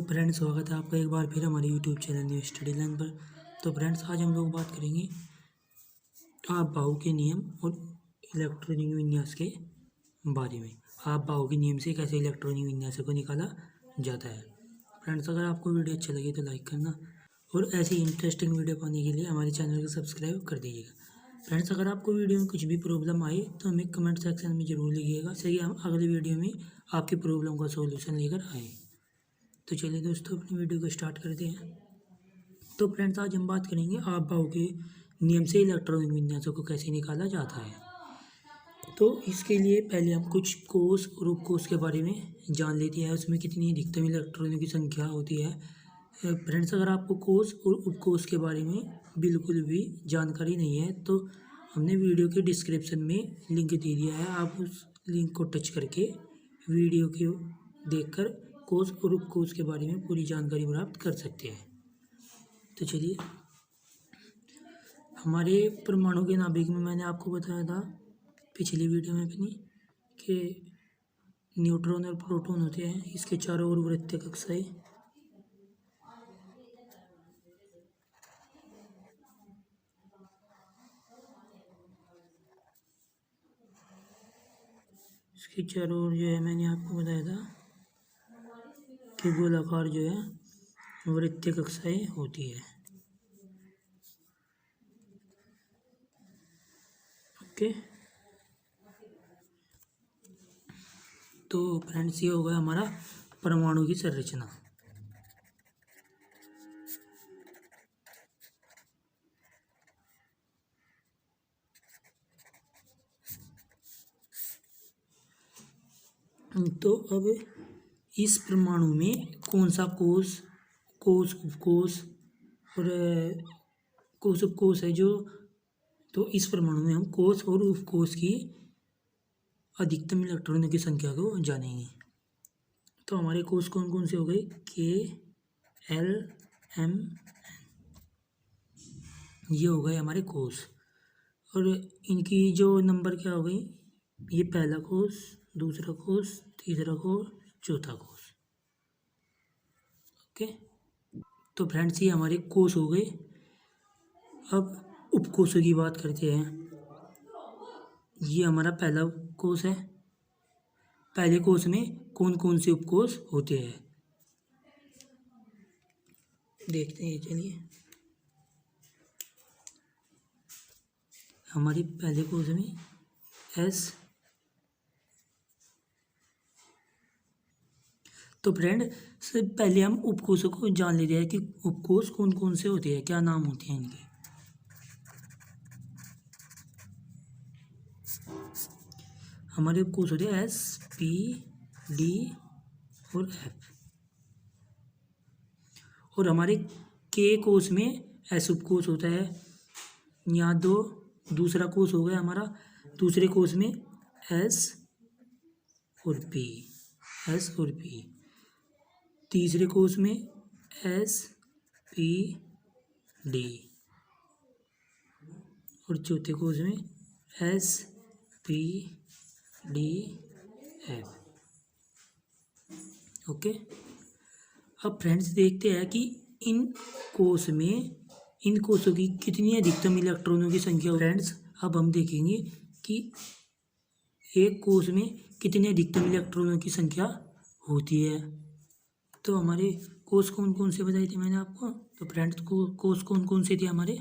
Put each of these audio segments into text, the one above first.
Friends, स्वागत है आपका एक बार फिर हमारे YouTube channel new study line पर। तो फ्रेंड्स, आज हम लोग बात करेंगे आप बाहु के नियम और इलेक्ट्रॉनिक विन्यास के बारे में। आप बाहु के नियम से कैसे इलेक्ट्रॉनिक विन्यास को निकाला जाता है। फ्रेंड्स, अगर आपको वीडियो अच्छा लगे तो लाइक करना और ऐसी इंटरेस्टिंग वीडियो पाने के लिए हमारे चैनल को सब्सक्राइब कर दीजिएगा। फ्रेंड्स, अगर आपको वीडियो में कुछ भी प्रॉब्लम आए तो हमें कमेंट सेक्शन में ज़रूर लिखिएगा, सही हम अगली वीडियो में आपकी प्रॉब्लम का सॉल्यूशन लेकर आए। तो चलिए दोस्तों, अपनी वीडियो को स्टार्ट करते हैं। तो फ्रेंड्स, आज हम बात करेंगे आप बाहु के नियम से इलेक्ट्रॉनिक विन्यासों को कैसे निकाला जाता है। तो इसके लिए पहले हम कुछ कोष और उपकोष के बारे में जान लेते हैं, उसमें कितनी अधिकतम इलेक्ट्रॉनों की संख्या होती है। फ्रेंड्स, अगर आपको कोष और उपकोष के बारे में बिल्कुल भी जानकारी नहीं है तो हमने वीडियो के डिस्क्रिप्शन में लिंक दे दिया है, आप उस लिंक को टच करके वीडियो को देखकर कोष और उपकोष के बारे में पूरी जानकारी प्राप्त कर सकते हैं। तो चलिए, हमारे परमाणु के नाभिक में मैंने आपको बताया था पिछली वीडियो में अपनी कि न्यूट्रॉन और प्रोटॉन होते हैं, इसके चारों ओर वृत्तीय कक्षाएं। इसके चारों ओर जो है मैंने आपको बताया था कि गोलाकार जो है वृत्तीय कक्षाएं होती है। ओके, तो फ्रेंड्स, ये होगा हमारा परमाणु की संरचना। तो अब इस परमाणु में कौन सा कोष उपकोष और कोष उपकोष है जो, तो इस परमाणु में हम कोष और उपकोष की अधिकतम इलेक्ट्रॉनों की संख्या को जानेंगे। तो हमारे कोष कौन कौन से हो गए, K, L, M, N, ये हो गए हमारे कोष। और इनकी जो नंबर क्या हो गई, ये पहला कोष, दूसरा कोष, तीसरा कोष, चौथा कोष। ओके, तो फ्रेंड्स, ये हमारे कोष हो गए। अब उपकोषों की बात करते हैं। ये हमारा पहला कोष है। पहले कोष में कौन कौन से उपकोष होते हैं देखते हैं। चलिए, हमारी पहले कोष में S। तो फ्रेंड, से पहले हम उपकोषों को जान लेते हैं कि उपकोष कौन कौन से होते हैं, क्या नाम होते हैं इनके। हमारे उपकोष होते हैं S, P, D और F। और हमारे K कोष में S उपकोष होता है, यहाँ दो। दूसरा कोष हो गया हमारा, दूसरे कोष में S और P। तीसरे कोष में S, P, D और चौथे कोष में S, P, D, F। Okay, अब फ्रेंड्स देखते हैं कि इन कोषों की कितनी अधिकतम इलेक्ट्रॉनों की संख्या। फ्रेंड्स, अब हम देखेंगे कि एक कोष में कितने अधिकतम इलेक्ट्रॉनों की संख्या होती है। तो हमारे कोष कौन कौन से बताए थे मैंने आपको। तो फ्रेंड्स, कोष कौन कौन से थे हमारे,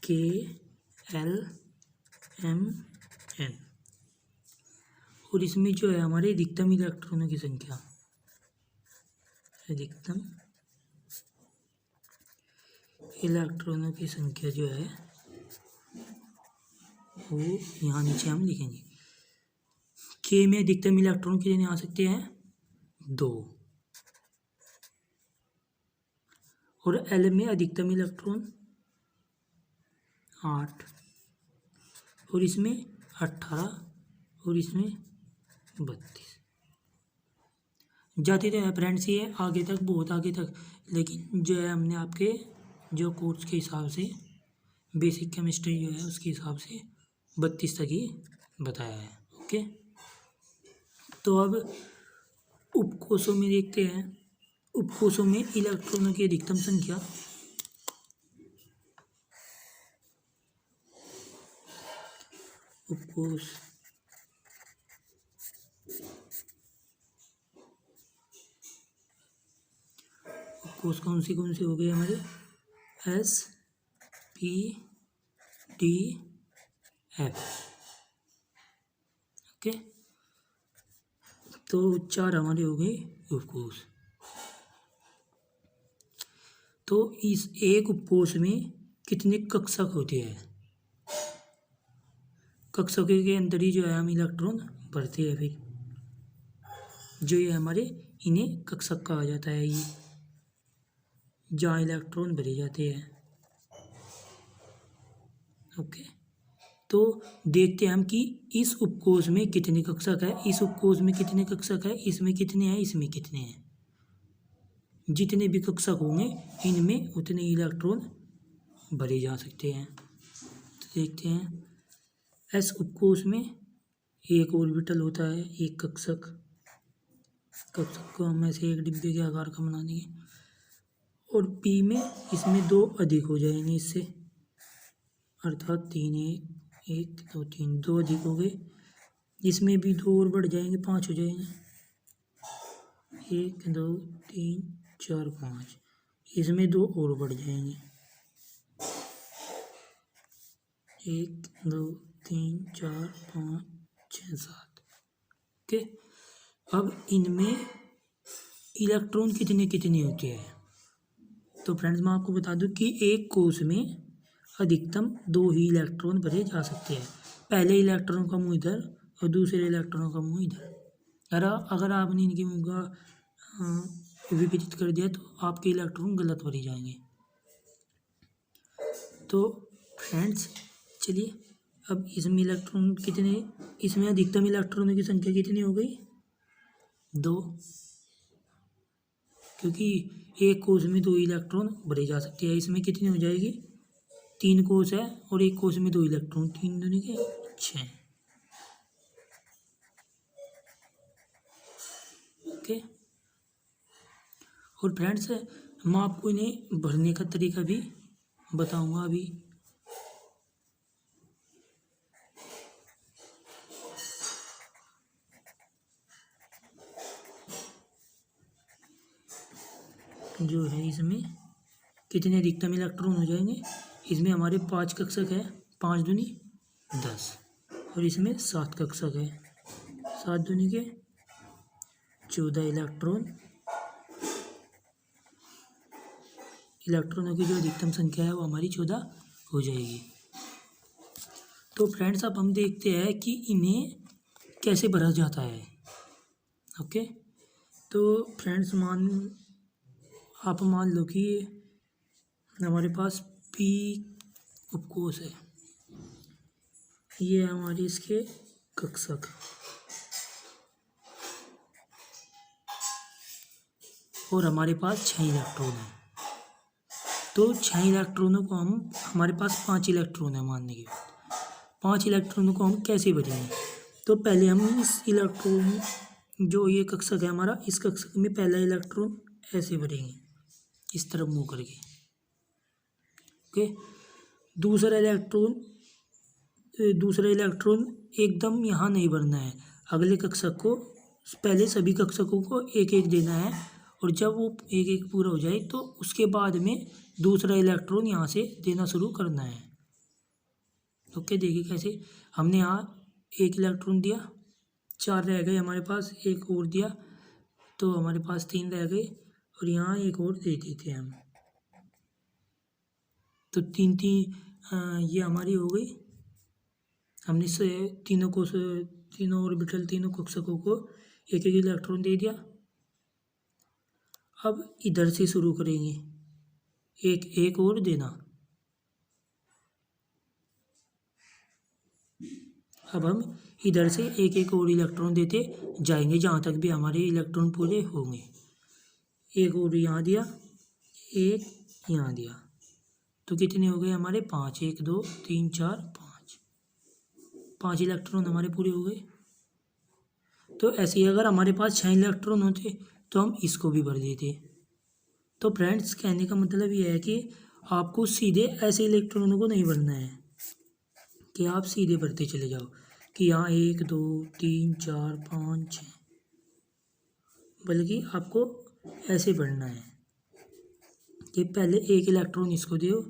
K, L, M, N। और इसमें जो है हमारे अधिकतम इलेक्ट्रॉनों की संख्या, अधिकतम इलेक्ट्रॉनों की संख्या जो है वो यहाँ नीचे हम लिखेंगे। K में अधिकतम इलेक्ट्रॉन कितने आ सकते हैं, 2। और L में अधिकतम इलेक्ट्रॉन 8। और इसमें 18 और इसमें 32। जाते तो है फ्रेंड्स ये आगे तक, बहुत आगे तक, लेकिन जो है हमने आपके जो कोर्स के हिसाब से बेसिक केमिस्ट्री जो है उसके हिसाब से 32 तक ही बताया है। ओके, तो अब उपकोषों में देखते हैं, उपकोषों में इलेक्ट्रॉनों की अधिकतम संख्या उपकोष उपकोष कौन से हो गए हमारे? S P D F। Okay, तो 4 हमारे हो गए उपकोष। तो इस एक उपकोष में कितने कक्षक होते हैं? कक्षकों के अंदर ही जो है हम इलेक्ट्रॉन भरते हैं। फिर जो ये हमारे इन्हें कक्षक कहा जाता है, ये जहाँ इलेक्ट्रॉन भरे जाते हैं। ओके, तो देखते हैं हम कि इस उपकोष में कितने कक्षक है, इस उपकोष में कितने कक्षक है, इसमें कितने हैं, इसमें कितने हैं। जितने भी कक्षक होंगे इनमें उतने इलेक्ट्रॉन भरे जा सकते हैं। तो देखते हैं, एस उपकोष में एक ऑर्बिटल होता है, एक कक्षक को हम ऐसे एक डिब्बे के आकार का बना देंगे। और पी में इसमें 2 अधिक हो जाएंगे इससे, अर्थात 3, 1 2 3, 2 अधिक हो गए। इसमें भी 2 और बढ़ जाएंगे, 5 हो जाएंगे। 1 2 3 4 5, इसमें 2 और बढ़ जाएंगे। 1 2 3 4 5 6 7। ओके, अब इनमें इलेक्ट्रॉन कितने कितने होते हैं? तो फ्रेंड्स मैं आपको बता दूं कि एक कोष में अधिकतम 2 ही इलेक्ट्रॉन भरे जा सकते हैं। पहले इलेक्ट्रॉन का मुँह इधर और दूसरे इलेक्ट्रॉन का मुँह इधर। अगर आपने इनके मुँह का विपरीत कर दिया तो आपके इलेक्ट्रॉन गलत भरे जाएंगे। तो फ्रेंड्स चलिए, अब इसमें इलेक्ट्रॉन कितने, इसमें अधिकतम इलेक्ट्रॉनों की संख्या कितनी हो गई? 2, क्योंकि एक कोष में 2 इलेक्ट्रॉन भरे जा सकते हैं। इसमें कितनी हो जाएगी? 3 कोष है और एक कोष में 2 इलेक्ट्रॉन, 3 दूनी के 6। ओके, और फ्रेंड्स मैं आपको इन्हें भरने का तरीका भी बताऊंगा अभी। जो है इसमें कितने अधिकतम इलेक्ट्रॉन हो जाएंगे? इसमें हमारे 5 कक्षक है, 5 दूनी 10, और इसमें 7 कक्षक है, 7 दूनी के 14 इलेक्ट्रॉनों की जो अधिकतम संख्या है वो हमारी 14 हो जाएगी। तो फ्रेंड्स अब हम देखते हैं कि इन्हें कैसे भरा जाता है। ओके, तो फ्रेंड्स आप मान लो कि हमारे पास पी उपकोष है, ये हमारे इसके कक्षक, और हमारे पास 6 इलेक्ट्रॉन है। तो 6 इलेक्ट्रॉनों को हमारे पास 5 इलेक्ट्रॉन है मानने के बाद, 5 इलेक्ट्रॉनों को हम कैसे भरेंगे? तो पहले हम इस इलेक्ट्रॉन, जो ये कक्षक है हमारा, इस कक्षक में पहला इलेक्ट्रॉन ऐसे भरेंगे, इस तरफ मुँह करके। ओके, दूसरा इलेक्ट्रॉन एकदम यहाँ नहीं भरना है, अगले कक्षक को, पहले सभी कक्षकों को एक एक देना है, और जब वो एक एक पूरा हो जाए तो उसके बाद में दूसरा इलेक्ट्रॉन यहाँ से देना शुरू करना है। ओके, देखिए कैसे, हमने यहाँ 1 इलेक्ट्रॉन दिया, 4 रह गए हमारे पास, 1 और दिया तो हमारे पास 3 रह गए, और यहाँ 1 और दे देते हैं हम, तो 3 ये हमारी हो गई। हमने से तीनों ऑर्बिटल, तीनों कक्षकों को एक एक इलेक्ट्रॉन दे दिया। अब इधर से शुरू करेंगे, एक और देना। अब हम इधर से एक और इलेक्ट्रॉन देते जाएंगे जहाँ तक भी हमारे इलेक्ट्रॉन पूरे होंगे। एक और यहाँ दिया, एक यहाँ दिया, तो कितने हो गए हमारे? 5, 1 2 3 4 5 इलेक्ट्रॉन हमारे पूरे हो गए। तो ऐसे ही अगर हमारे पास 6 इलेक्ट्रॉन होते तो हम इसको भी भर देते। तो फ्रेंड्स कहने का मतलब ये है कि आपको सीधे ऐसे इलेक्ट्रॉनों को नहीं भरना है कि आप सीधे भरते चले जाओ कि यहाँ 1 2 3 4 5 6, बल्कि आपको ऐसे भरना है कि पहले एक इलेक्ट्रॉन इसको दो,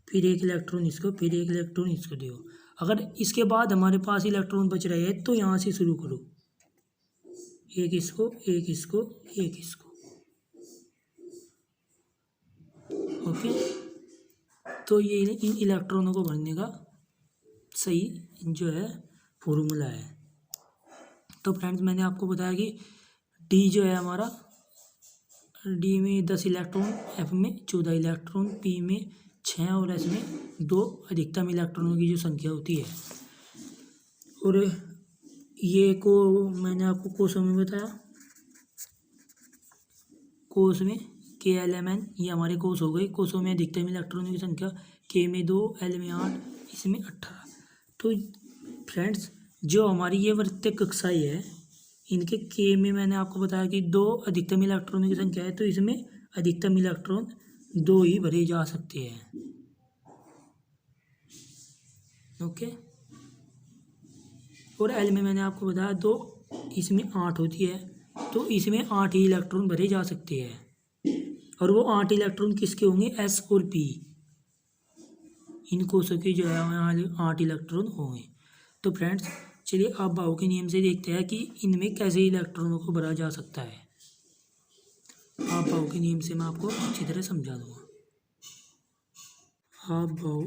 फिर एक इलेक्ट्रॉन इसको, फिर एक इलेक्ट्रॉन इसको दो। अगर इसके बाद हमारे पास इलेक्ट्रॉन बच रहे हैं तो यहाँ से शुरू करो, एक इसको एक इसको एक इसको। ओके, तो ये इन इलेक्ट्रॉनों को भरने का सही जो है फॉर्मूला है। तो फ्रेंड्स मैंने आपको बताया कि डी जो है हमारा, डी में 10 इलेक्ट्रॉन, एफ में 14 इलेक्ट्रॉन, पी में 6 और एस में 2 अधिकतम इलेक्ट्रॉनों की जो संख्या होती है। और ये को मैंने आपको कोसों में बताया, कोस में KLMN, ये हमारे कोस हो गए। कोसों में अधिकतम इलेक्ट्रॉनों की संख्या, के में 2, एल में 8, इसमें 18। तो फ्रेंड्स जो हमारी ये वृत्तीय कक्षाएं है, इनके के में मैंने आपको बताया कि 2 अधिकतम इलेक्ट्रॉनों की संख्या है, तो इसमें अधिकतम इलेक्ट्रॉन 2 ही भरे जा सकते हैं। ओके, और एल में मैंने आपको बताया 2, इसमें 8 होती है, तो इसमें 8 ही इलेक्ट्रॉन भरे जा सकते हैं। और वो 8 इलेक्ट्रॉन किसके होंगे, एस और पी, इन कोशों के जो है यहाँ 8 इलेक्ट्रॉन होंगे। तो फ्रेंड्स चलिए आप बाउ के नियम से देखते हैं कि इनमें कैसे इलेक्ट्रॉनों को भरा जा सकता है। आप बाउ के नियम से मैं आपको अच्छी तरह समझा दूंगा। आप बाउ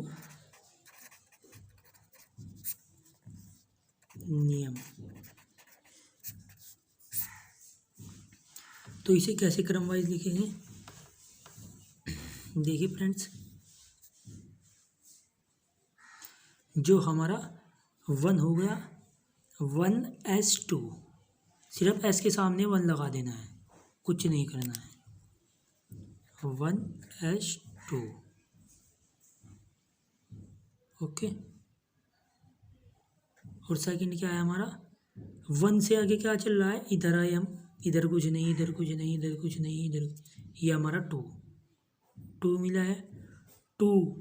नियम, तो इसे कैसे क्रम वाइज लिखेंगे, देखिए फ्रेंड्स, जो हमारा 1 हो गया 1s2, सिर्फ s के सामने 1 लगा देना है, कुछ नहीं करना है, 1s2। ओके, और सेकंड क्या है हमारा, 1 से आगे क्या चल रहा है, इधर आए हम, इधर कुछ नहीं, इधर कुछ नहीं, इधर कुछ नहीं, इधर, ये हमारा 2 मिला है। 2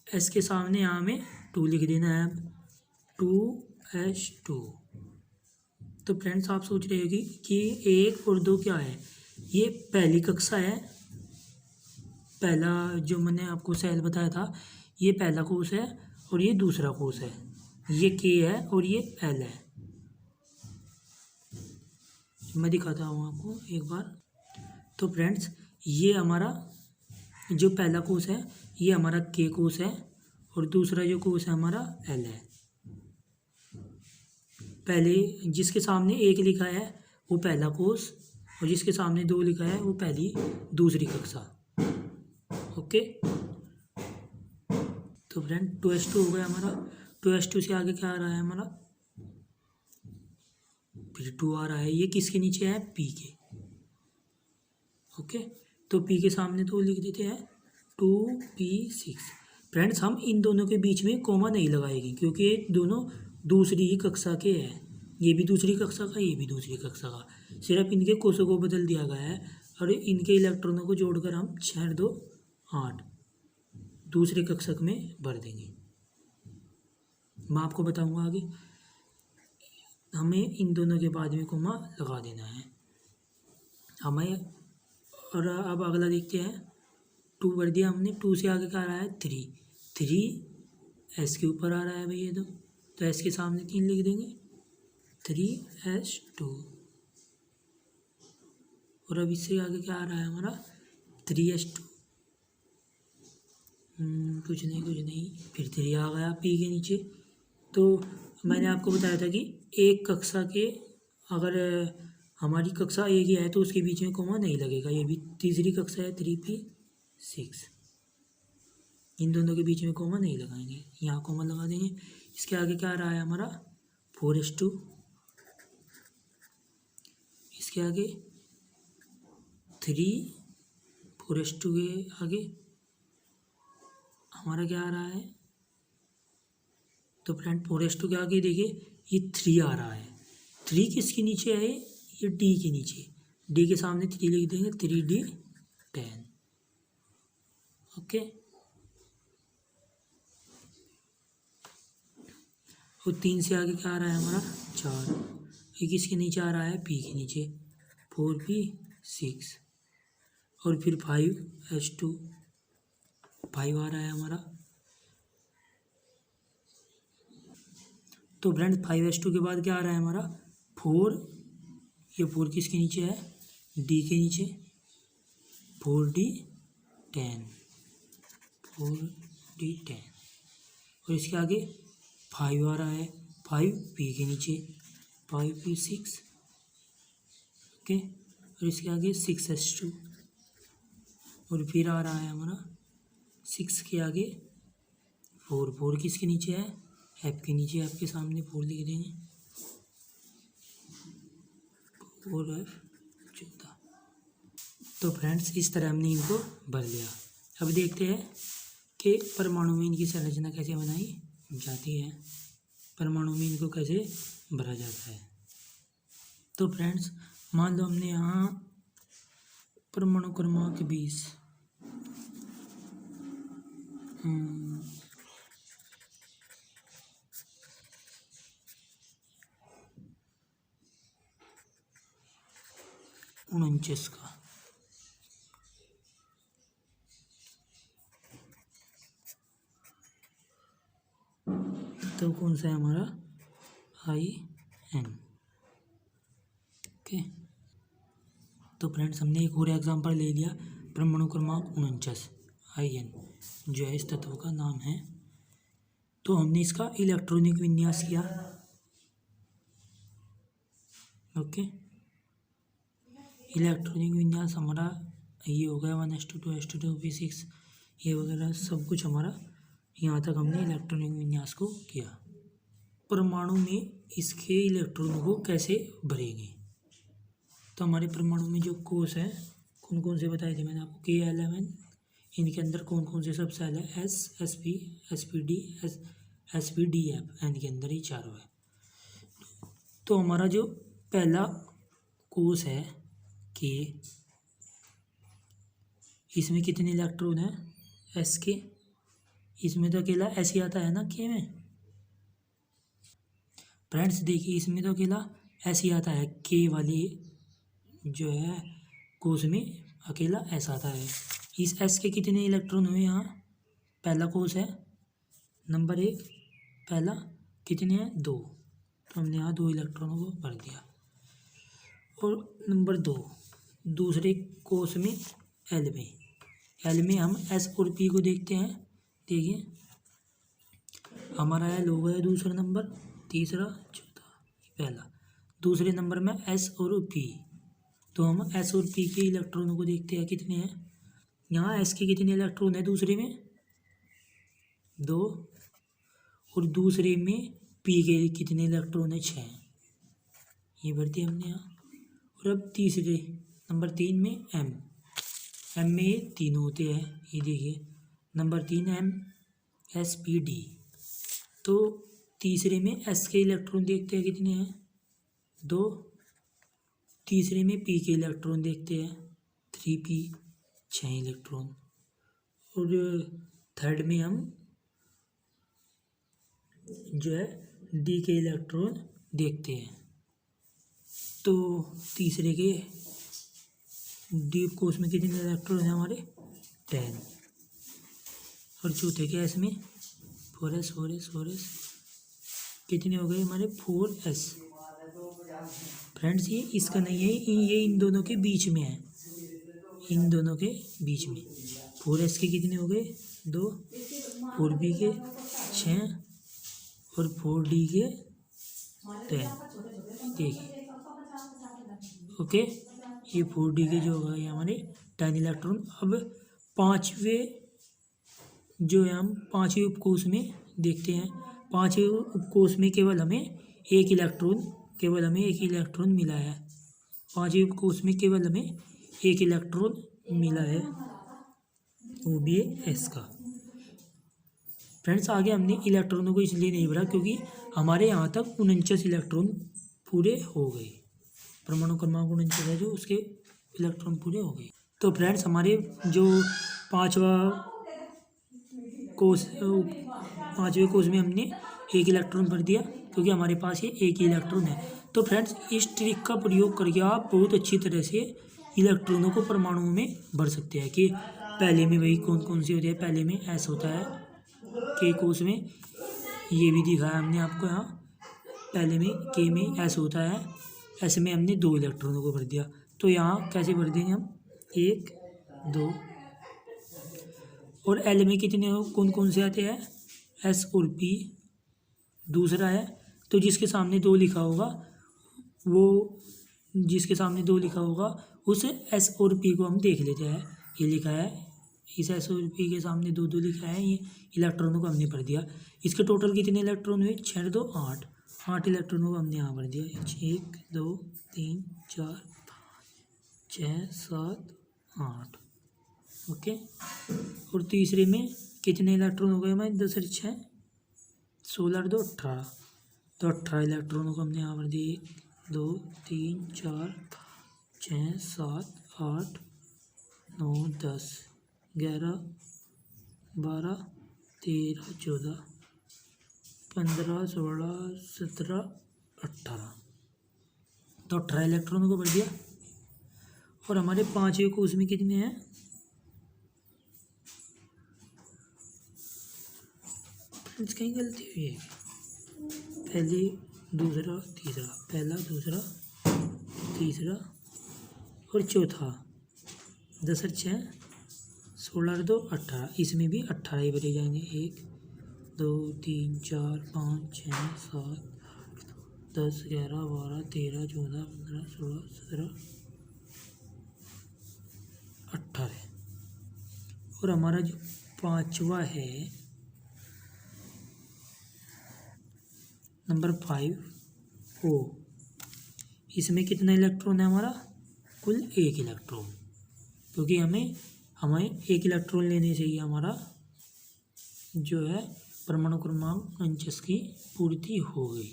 एस के सामने यहाँ में 2 लिख देना है अब, 2s2। तो फ्रेंड्स आप सोच रहे हो कि 1 और 2 क्या है, ये पहली कक्षा है, पहला जो मैंने आपको सेल बताया था, ये पहला कोष है और ये दूसरा कोष है, ये के है और ये एल है। मैं दिखाता हूँ आपको एक बार। तो फ्रेंड्स ये हमारा जो पहला कोष है ये हमारा के कोष है, और दूसरा जो कोष है हमारा एल है। पहले जिसके सामने 1 लिखा है वो पहला कोष, और जिसके सामने 2 लिखा है वो दूसरी कक्षा। ओके, तो फ्रेंड 2s2 हो गया हमारा। 2s2 से आगे क्या आ रहा है हमारा, फिर 2 आ रहा है, ये किसके नीचे है, पी के। ओके, तो पी के सामने 2 लिख देते हैं, 2p6। फ्रेंड्स हम इन दोनों के बीच में कोमा नहीं लगाएंगे क्योंकि ये दोनों दूसरी ही कक्षा के हैं, ये भी दूसरी कक्षा का, ये भी दूसरी कक्षा का, सिर्फ इनके कोषों को बदल दिया गया है और इनके इलेक्ट्रॉनों को जोड़कर हम 6 2 8 दूसरे कक्षक में भर देंगे। मैं आपको बताऊंगा आगे, हमें इन दोनों के बाद में कोमा लगा देना है हमें। और अब अगला देखते हैं, 2 भर दिया हमने, 2 से आगे क्या आ रहा है, 3 एस के ऊपर आ रहा है भैया, तो एस के सामने 3 लिख देंगे, 3s2। और अब इससे आगे क्या आ रहा है हमारा, 3s2, कुछ नहीं, फिर 3 आ गया पी के नीचे। तो मैंने आपको बताया था कि एक कक्षा के, अगर हमारी कक्षा एक ही है तो उसके बीच में कोमा नहीं लगेगा, ये भी तीसरी कक्षा है 3p6, इन दोनों के बीच में कोमा नहीं लगाएंगे, यहाँ कोमा लगा देंगे। इसके आगे क्या आ रहा है हमारा, 4s2, इसके आगे 3, 4s2 के आगे हमारा क्या आ रहा है, तो फ्रेंड 4s2 के आगे देखिए ये 3 आ रहा है, 3 किसके नीचे है? ये डी के नीचे, डी के सामने 3 लिख देंगे, 3D 10। ओके, और 3 से आगे क्या आ रहा है हमारा? 4। ये किसके नीचे आ रहा है? पी के नीचे, 4P 6, और फिर 5S2 5 आ रहा है हमारा। तो फ्रेंड्स 5S2 के बाद क्या आ रहा है हमारा? 4। ये 4 किसके नीचे है? डी के नीचे, 4D 10, 4D 10, और इसके आगे 5 आ रहा है, 5P के नीचे, 5P 6। ओके, और इसके आगे 6S2, और फिर आ रहा है हमारा 6 के आगे 4। 4 किसके नीचे है? एफ के नीचे, एफ के सामने 4 लिख देंगे, 4F 14। तो फ्रेंड्स इस तरह हमने इनको भर लिया। अब देखते हैं कि परमाणु में इनकी संरचना कैसे बनाई जाती है, परमाणु में इनको कैसे भरा जाता है। तो फ्रेंड्स मान लो हमने यहाँ परमाणु क्रमांक 20 49 का, तो कौन सा है हमारा? IN। ओके, तो फ्रेंड्स हमने एक और एग्जांपल ले लिया, परमाणु क्रमांक 49 IN जो है इस तत्व का नाम है। तो हमने इसका इलेक्ट्रॉनिक विन्यास किया। ओके, इलेक्ट्रॉनिक विन्यास हमारा ये हो गया 1s2 2s2 2p6 ये वगैरह सब कुछ हमारा यहाँ तक हमने इलेक्ट्रॉनिक विन्यास को किया। परमाणु में इसके इलेक्ट्रॉनों को कैसे भरेंगे? तो हमारे परमाणु में जो कोष है कौन कौन से बताए थे मैंने आपको? K11, इनके अंदर कौन कौन से सब सेल है? S, sp, sp,d, sp,df, इनके अंदर ही चारों है। तो हमारा जो पहला कोष है K, इसमें कितने इलेक्ट्रॉन है? S के, इसमें तो अकेला S ही आता है ना K में। फ्रेंड्स देखिए इसमें तो अकेला S ही आता है, K वाली जो है कोष में अकेला S आता है। इस S के कितने इलेक्ट्रॉन हुए यहाँ? पहला कोष है नंबर 1, पहला कितने हैं? 2, तो हमने यहाँ 2 इलेक्ट्रॉनों को भर दिया। और नंबर 2 दूसरे कोष में L में हम S और P को देखते हैं। देखिए हमारा L हो गया दूसरा नंबर, तीसरा, चौथा, पहला। दूसरे नंबर में S और P, तो हम S और P के इलेक्ट्रॉनों को देखते हैं कितने हैं। यहाँ S के कितने इलेक्ट्रॉन है दूसरे में? 2, और दूसरे में P के कितने इलेक्ट्रॉन है? 6, ये भर दिया हमने यहाँ। और अब तीसरे नंबर 3 में M में 3 होते हैं, ये देखिए नंबर 3 MsPd। तो तीसरे में S के इलेक्ट्रॉन देखते हैं कितने हैं? 2, तीसरे में P के इलेक्ट्रॉन देखते हैं 3P 6 इलेक्ट्रॉन, और थर्ड में हम जो है D के इलेक्ट्रॉन देखते हैं। तो तीसरे के D कोष में कितने इलेक्ट्रॉन हैं हमारे? 10, और चौथे के S में 4s कितने हो गए हमारे? 4s। फ्रेंड्स ये इसका नहीं है, ये इन दोनों के बीच में है, इन दोनों के बीच में। 4s के कितने हो गए? 2, 4b के 6, और 4d के 10। देखिए ओके, ये 4d के जो होगा ये हमारे 10 इलेक्ट्रॉन। अब पांचवें जो है हम पांचवें उपकोष में देखते हैं। पांचवें उपकोष में केवल हमें एक इलेक्ट्रॉन मिला है। पांचवें उपकोष में केवल हमें एक इलेक्ट्रॉन मिला है, वो भी है S का। फ्रेंड्स आगे हमने इलेक्ट्रॉनों को इसलिए नहीं भरा क्योंकि हमारे यहाँ तक 49 इलेक्ट्रॉन पूरे हो गए। परमाणु क्रमांक 49 है जो उसके इलेक्ट्रॉन पूरे हो गए। तो फ्रेंड्स हमारे जो पांचवें कोष में हमने एक इलेक्ट्रॉन भर दिया क्योंकि हमारे पास ये एक ही इलेक्ट्रॉन है। तो फ्रेंड्स इस ट्रिक का प्रयोग करके आप बहुत अच्छी तरह से इलेक्ट्रॉनों को परमाणुओं में भर सकते हैं कि पहले में वही कौन कौन सी होती है। पहले में एस होता है के कोष में, ये भी दिखाया हमने आपको यहाँ। पहले में के में एस होता है, एस में हमने 2 इलेक्ट्रॉनों को भर दिया। तो यहाँ कैसे भर देंगे हम, 1 2। और एल में कितने कौन कौन से आते हैं, एस और पी दूसरा है। तो जिसके सामने 2 लिखा होगा उस एस और पी को हम देख लेते हैं। ये लिखा है, इस एस और पी के सामने 2 2 लिखा है, ये इलेक्ट्रॉनों को हमने भर दिया। इसके टोटल कितने इलेक्ट्रॉन हुए, 6 2 8 8 इलेक्ट्रॉनों को हमने यहाँ भर दिया। 1 2 3 4 5 6 7 8। ओके। और तीसरे में कितने इलेक्ट्रॉन हो गए हमारे, 10 और 6 16 2 18। तो 18 इलेक्ट्रॉनों को हमने यहाँ भर दिए। 1 2 3 4 5 6 7 8 9 10 11 12 13 14 15 16 17 18। तो 18 इलेक्ट्रॉनों को भर दिया। और हमारे पांचवें कोष में कितने हैं, कहीं गलती हुई है, पहले दूसरा तीसरा, पहला दूसरा तीसरा और चौथा, 10 और 6 16 और 2 18। इसमें भी 18 ही भरे जाएंगे। 1 2 3 4 5 6 7 10 11 12 13 14 15 16 17 18। और हमारा जो पांचवा है नंबर 5 O, इसमें कितना इलेक्ट्रॉन है हमारा, कुल 1 इलेक्ट्रॉन। क्योंकि हमें 1 इलेक्ट्रॉन लेने से ही हमारा जो है परमाणु क्रमांक 49 की पूर्ति हो गई।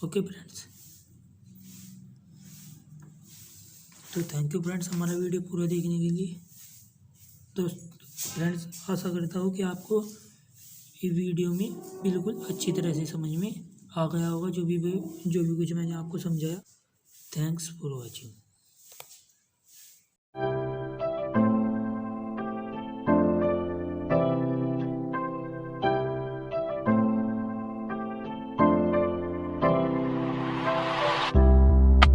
ओके फ्रेंड्स, तो थैंक यू फ्रेंड्स हमारा वीडियो पूरा देखने के लिए। तो फ्रेंड्स आशा करता हूँ कि आपको ये वीडियो में बिल्कुल अच्छी तरह से समझ में आ गया होगा जो भी कुछ मैंने आपको समझाया। Thanks for watching.